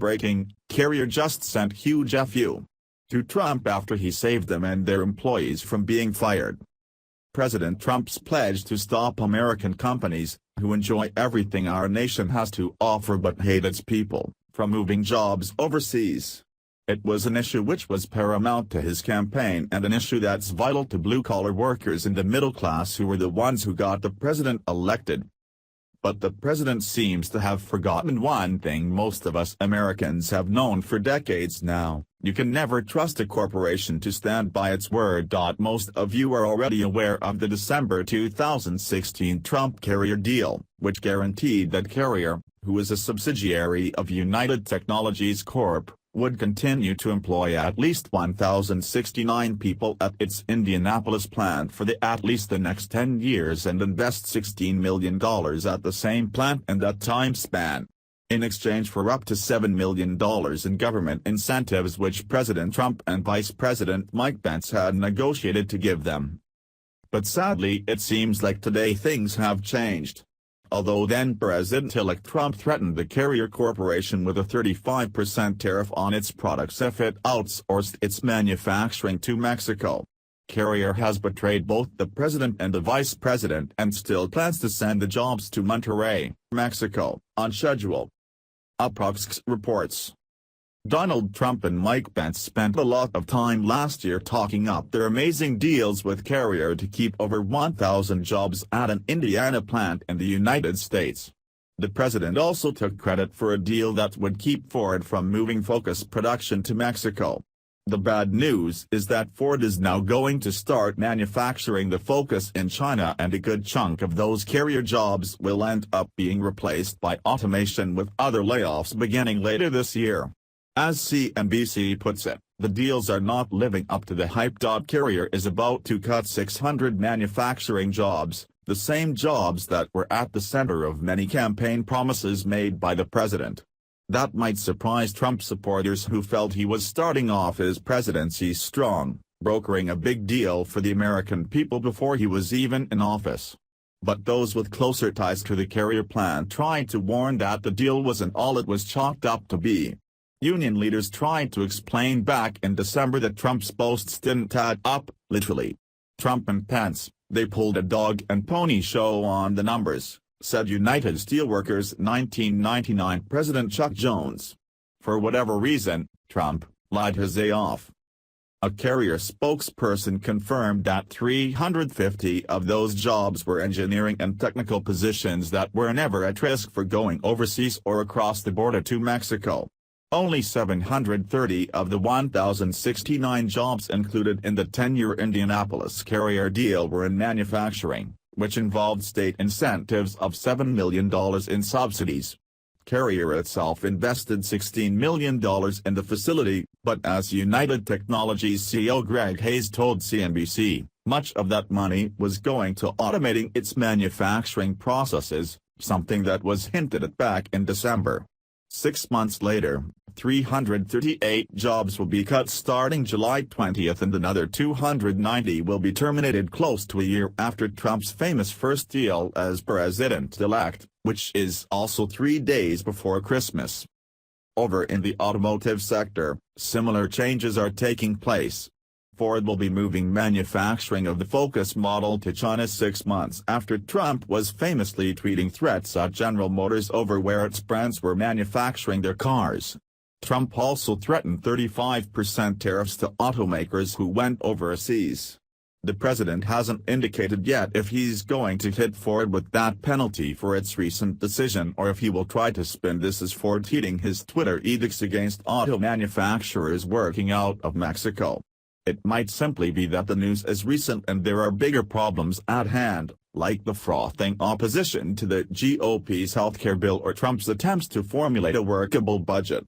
breaking, Carrier just sent huge FU to Trump after he saved them and their employees from being fired. President Trump's pledge to stop American companies, who enjoy everything our nation has to offer but hate its people, from moving jobs overseas. It was an issue which was paramount to his campaign and an issue that's vital to blue-collar workers and the middle class who were the ones who got the president elected. But the president seems to have forgotten one thing most of us Americans have known for decades now: you can never trust a corporation to stand by its word. Most of you are already aware of the December 2016 Trump-Carrier deal, which guaranteed that Carrier, who is a subsidiary of United Technologies Corp., would continue to employ at least 1,069 people at its Indianapolis plant for at least the next 10 years and invest $16 million at the same plant in that time span, in exchange for up to $7 million in government incentives which President Trump and Vice President Mike Pence had negotiated to give them. But sadly it seems like today things have changed. Although then President-elect Trump threatened the Carrier Corporation with a 35% tariff on its products if it outsourced its manufacturing to Mexico, Carrier has betrayed both the president and the vice president and still plans to send the jobs to Monterrey, Mexico, on schedule. Approx reports. Donald Trump and Mike Pence spent a lot of time last year talking up their amazing deals with Carrier to keep over 1,000 jobs at an Indiana plant in the United States. The president also took credit for a deal that would keep Ford from moving Focus production to Mexico. The bad news is that Ford is now going to start manufacturing the Focus in China, and a good chunk of those Carrier jobs will end up being replaced by automation, with other layoffs beginning later this year. As CNBC puts it, the deals are not living up to the hype. Carrier is about to cut 600 manufacturing jobs, the same jobs that were at the center of many campaign promises made by the president. That might surprise Trump supporters who felt he was starting off his presidency strong, brokering a big deal for the American people before he was even in office. But those with closer ties to the Carrier plant tried to warn that the deal wasn't all it was chalked up to be. Union leaders tried to explain back in December that Trump's boasts didn't add up, literally. Trump and Pence, they pulled a dog and pony show on the numbers, said United Steelworkers' 1999 President Chuck Jones. For whatever reason, Trump lied his day off. A Carrier spokesperson confirmed that 350 of those jobs were engineering and technical positions that were never at risk for going overseas or across the border to Mexico. Only 730 of the 1,069 jobs included in the 10-year Indianapolis Carrier deal were in manufacturing, which involved state incentives of $7 million in subsidies. Carrier itself invested $16 million in the facility, but as United Technologies CEO Greg Hayes told CNBC, much of that money was going to automating its manufacturing processes, something that was hinted at back in December. 6 months later, 338 jobs will be cut starting July 20 and another 290 will be terminated close to a year after Trump's famous first deal as president-elect, which is also 3 days before Christmas. Over in the automotive sector, similar changes are taking place. Ford will be moving manufacturing of the Focus model to China 6 months after Trump was famously tweeting threats at General Motors over where its brands were manufacturing their cars. Trump also threatened 35% tariffs to automakers who went overseas. The president hasn't indicated yet if he's going to hit Ford with that penalty for its recent decision or if he will try to spin this as Ford heeding his Twitter edicts against auto manufacturers working out of Mexico. It might simply be that the news is recent and there are bigger problems at hand, like the frothing opposition to the GOP's healthcare bill or Trump's attempts to formulate a workable budget.